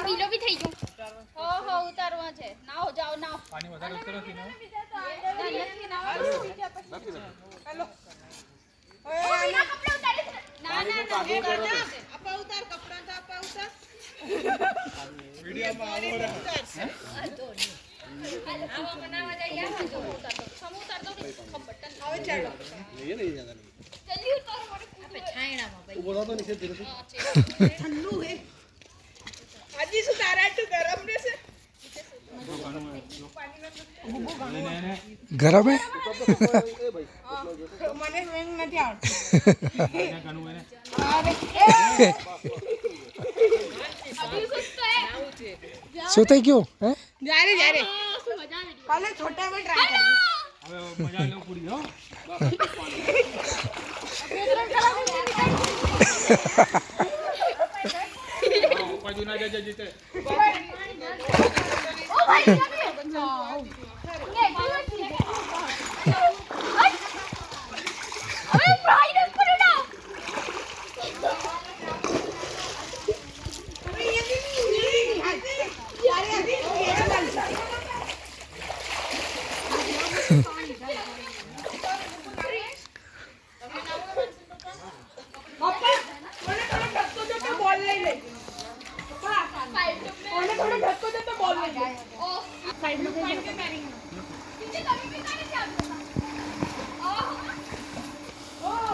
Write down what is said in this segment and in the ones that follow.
ગીલો બી થઈ ગયો હો ઉતારવા છે નાઓ જાઓ નાઓ પાણી વધારે ઉતરો થી નાઓ હેલો ઓય ના કપડા ઉતારી ના આપા ઉતાર કપડા તો આપા ઉતાર વિડિયો માં આવો આવા બનાવવા જાય આવા જો ઉતાર દો સમ ઉતાર દો બટન આવે ચાલો ये नहीं ज्यादा नहीं જલ્દી ઉતારો મોડે આપે છાયણામાં ભાઈ बोला तो नीचे धीरे से ઠંડુ હે આજી શું તારાટુ ગરમ રહેશે ગરમ હે ए भाई મને વેંગ નથી આવડતું ઘણું એને અભી સુસ્તો હે શું થઈ ગયું હે જારે શું મજા આવે કાલે છોટા में ट्राई कर હવે મજા લેવું પૂરી હો બાજુ ના જજે જીતે ओ भाई अबे फ्राइड पर ना अबे ये भी यार अभी ये डाल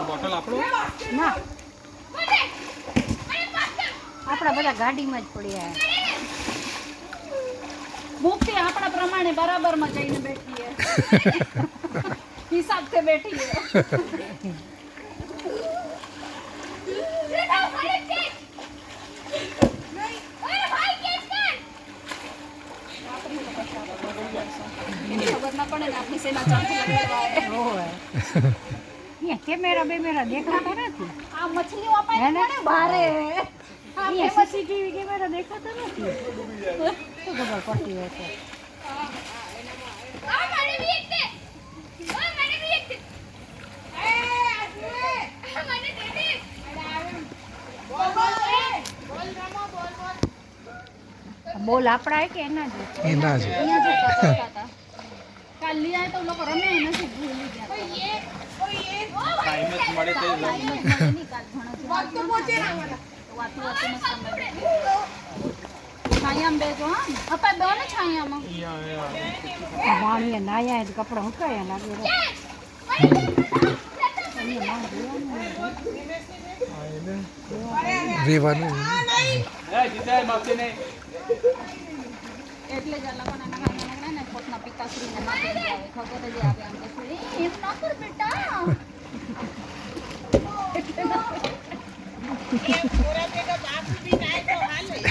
બોટલ આપણો ના આપણા બધા ગાડીમાં જ પડ્યા મુક્તિ આપણા પ્રમાણે બરાબરમાં જઈને બેઠી હે હિસાબથી બેઠી હે ખબર ના પડે ને આપણી સેના ચાલુ કેમેરા બેમેરા દેખાતા નથી આ મછલીઓ અપાય ને બારે આ સીસીટીવી કેમેરા દેખાતા નથી શું ખબર પડતી હોય છે आ मैंने भी एक थे मैंने भी एक थे ए आजुए मैंने दे दी बोल रामा बोल બોલ આપણા કે એના જ એના જ અહીંયા જતા હતા કાલ લઈ આવે તો લોકો રમે નથી ભૂલી ગયા ये ટાઈમ જ મળે તે નહીં કાલ ઘણો वक्त तो पहुंचे ना हमारा વાતું વાતું મસ્ત છાયામાં બેજો હા અપા દો ને છાયામાં વાણીએ નાયા જ કપડા હુકાયા લાગે રેવાનું એ જીતે માફી નહીં એટલે જ આ લોકોના નાના ને પોતના પિતાશ્રીને માથે જ આવે ખબર જ આવે આમ કે એમ ના કર બેટા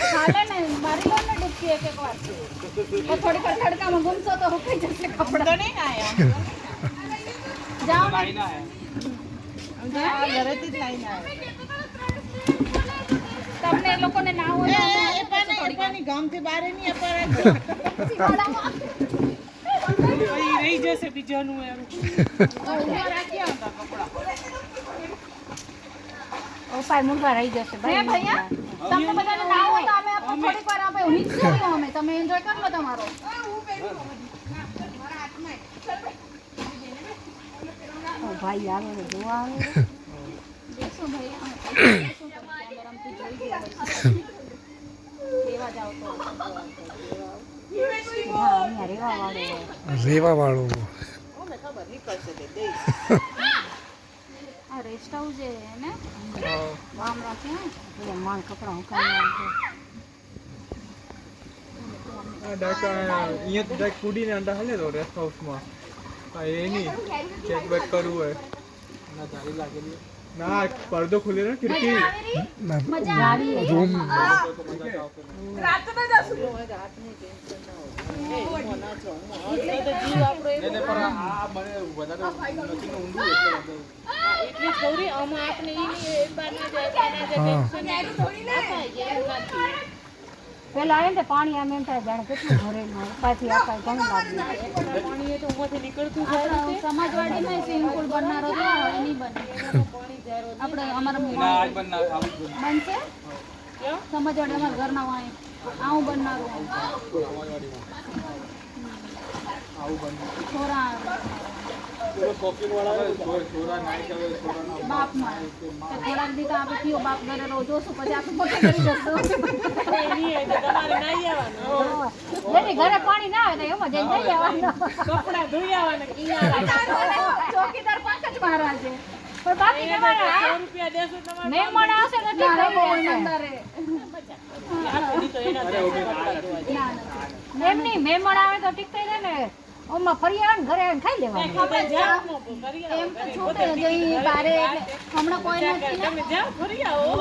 હાલે ને મારી લો ને ડૂબકી એક વાર તો થોડી વાર તડકામાં ગુમશો તો હુકાઈ જશે કપડા નહીં આયા જાઓ ને લાઈન આયા ઘરેથી જ લઈને આવે તમને એ લોકોને ના હોય પાણી ગામથી બહાર નહીં અપારે રહી જશે બીજાનું એમ રાખ્યા હતા કપડા ઓપાય મુંગા રહી જશે ભાઈ ભૈયા તમને બધાને ના હોય તો અમે થોડીક વાર આપણે હિંચો અમે તમે એન્જોય કરી લો તમારો ઓ ભાઈ આવે ને જોવા આવે દેખો ભૈયા ગરમથી જોઈ ગયા લેવા જાવ તો હા અહીંયા રેવા વાળો ખબર નીકળશે તે દઈ આ રેસ્ટ હાઉસ છે ને વામ રાખે ને માન કપડા હુકાઈ ડાકા અહીંયા તો ડાક કુડીને અંડા હાલે તો રેસ્ટ હાઉસમાં આ એ નહીં ચેક બેક કરવું હોય ના જારી લાગેલી ના પડદો ખુલે ને ખિડકી મજા આવી રૂમ રાતના જશું જીવ આપણો એને પર આ મને વધારે નથી ઊંડું એટલે એટલી ગૌરી આમાં આપણે ઈ બાર ના જાય ટેન્શન થોડી ના થાય એવું નથી પેલા આવે ને પાણી આમ એમ થાય જાણે કેટલું ભરેલું પાછી આપાય ઘણું લાગ્યું પાણી એ તો ઉમાંથી નીકળતું આપણે સમાજવાડીમાં સ્વિમિંગ પૂલ બનનારો તો હવે નહીં બને આપણે અમારા ના આજ બન ના આવું બનશે સમાજવાડી અમારા ઘરના વાંહે આવું બનાવું છોરા શોપિંગ વાળા છોરા નાઈ કરે છોરાના બાપમાં થોડાક દી તો આપણે કયો બાપ ઘરે રહો જોશું પછી આપણે મોટો કરી જશું તમારે નાઈ આવવાનું જેની ઘરે પાણી ના આવે તો એમાં જઈને જઈ આવવાનું કપડા ધોઈ આવવાના કિનારા ચોકીદાર પાંચ જ મારા છે પણ બાકી તમારે 100 રૂપિયા દેશો તમારે મહેમાન આવશે ને ઠીક થઈ જશે. આખો દી તો એના કપડા ધોવા એમ નહીં મહેમાન આવે તો ઠીક થઈ જાય ને ઓમાં ફરી આવે ને ઘરે આવીને ખાઈ લેવાનું એમ તો છૂટે જઈ બારે એટલે હમણાં કોઈ નથી ને. તમે જાઓ ફરી આવો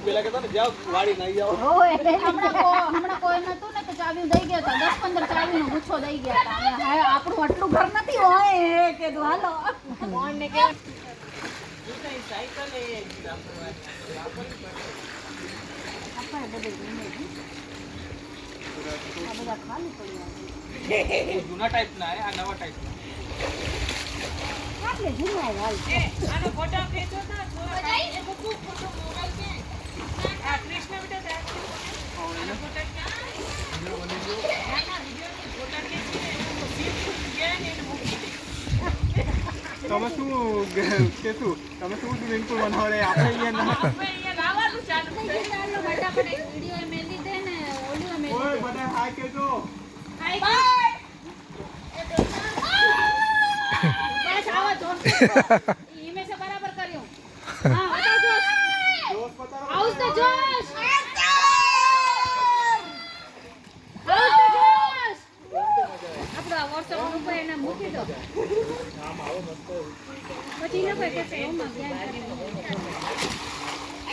પેલા કહેતા ને જાઓ વાડી નાઈ આવો હોય હમણાં કોઈ નતું ને તો ચાવી દઈ ગયા હતા 10-15 ચાવીનો ગુચ્છો દઈ ગયા હતા અને હા આપણું આટલું ઘર નથી હોય કે હાલો કોણ ને કે સાયકલ એ આપણે બધે આ બધા ખાલી પડ્યા જૂના ટાઈપના આ નવા ટાઈપના આટલે જૂના હાલ આનો ફોટો ખેંચો ના છોરા એ બધું ફોટો મોબાઈલ કે આ કૃષ્ણ બેટા દેખ આનો ફોટો ક્યાં વિડિયો વિડિયો ફોટો ખેંચીને ગયા ને મૂકી તમે શું તમે શું સ્વિમિંગ પુલ બનાવડે આપણે અહીંયા ના હવે અહીંયા લાવવાનું ચાલુ છે ફટાફટ એક વિડિયો મેલી દે ને ઓડિયો મેલી ઓય બધા હાય કેજો બસ આવો જોશ ઈમે સે બરાબર કર્યો હા બતાવ જોશ જોશ બતાવો આઉસ તો જોશ આઉસ તો જોશ આપડા WhatsApp ઉપર એને મૂકી દો પછી ન કોઈ કહેશે ઓમાં ધ્યાન કરીને